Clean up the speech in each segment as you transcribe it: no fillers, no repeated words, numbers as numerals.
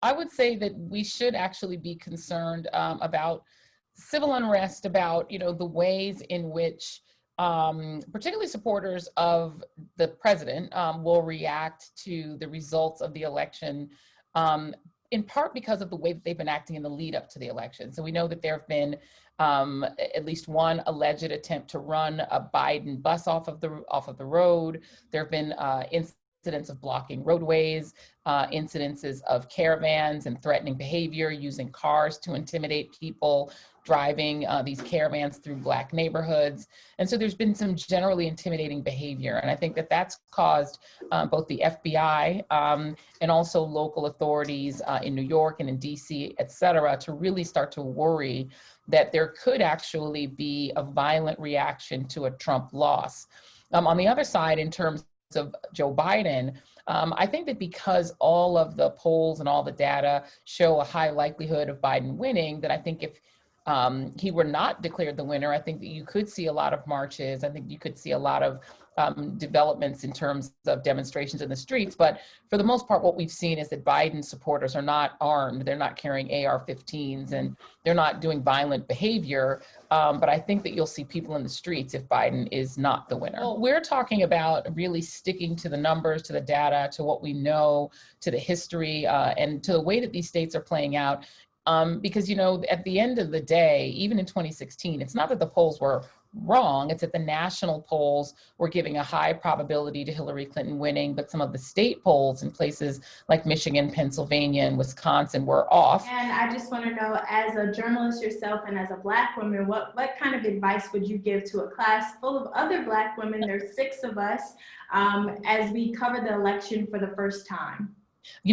I would say that we should actually be concerned about civil unrest, about the ways in which particularly supporters of the president will react to the results of the election. Um, in part because of the way that they've been acting in the lead up to the election. So we know that there have been at least one alleged attempt to run a Biden bus off of the road. There have been incidents of blocking roadways, incidences of caravans and threatening behavior, using cars to intimidate people, driving these caravans through Black neighborhoods. And so there's been some generally intimidating behavior. And I think that that's caused both the FBI and also local authorities in New York and in DC, et cetera, to really start to worry that there could actually be a violent reaction to a Trump loss. On the other side, in terms of Joe Biden, I think that because all of the polls and all the data show a high likelihood of Biden winning, that I think if he were not declared the winner, I think that you could see a lot of marches. I think you could see a lot of developments in terms of demonstrations in the streets. But for the most part, what we've seen is that Biden supporters are not armed. They're not carrying AR-15s and they're not doing violent behavior. But I think that you'll see people in the streets if Biden is not the winner. Well, we're talking about really sticking to the numbers, to the data, to what we know, to the history, and to the way that these states are playing out. Because, at the end of the day, even in 2016, it's not that the polls were wrong, it's that the national polls were giving a high probability to Hillary Clinton winning, but some of the state polls in places like Michigan, Pennsylvania, and Wisconsin were off. And I just want to know, as a journalist yourself and as a Black woman, what kind of advice would you give to a class full of other Black women, there's 6 of us, as we cover the election for the first time?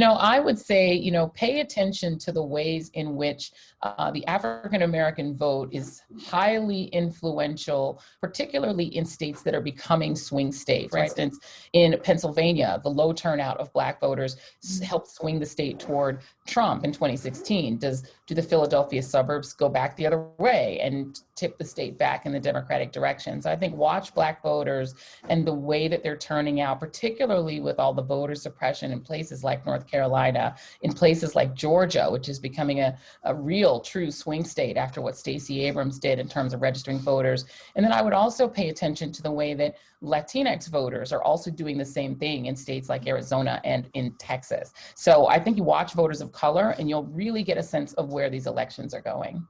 I would say, pay attention to the ways in which the African-American vote is highly influential, particularly in states that are becoming swing states. For instance, in Pennsylvania, the low turnout of Black voters helped swing the state toward Trump in 2016. Do the Philadelphia suburbs go back the other way and tip the state back in the Democratic direction? So I think watch Black voters and the way that they're turning out, particularly with all the voter suppression in places like North Carolina, in places like Georgia, which is becoming a real true swing state after what Stacey Abrams did in terms of registering voters. And then I would also pay attention to the way that Latinx voters are also doing the same thing in states like Arizona and in Texas. So I think you watch voters of color and you'll really get a sense of where these elections are going.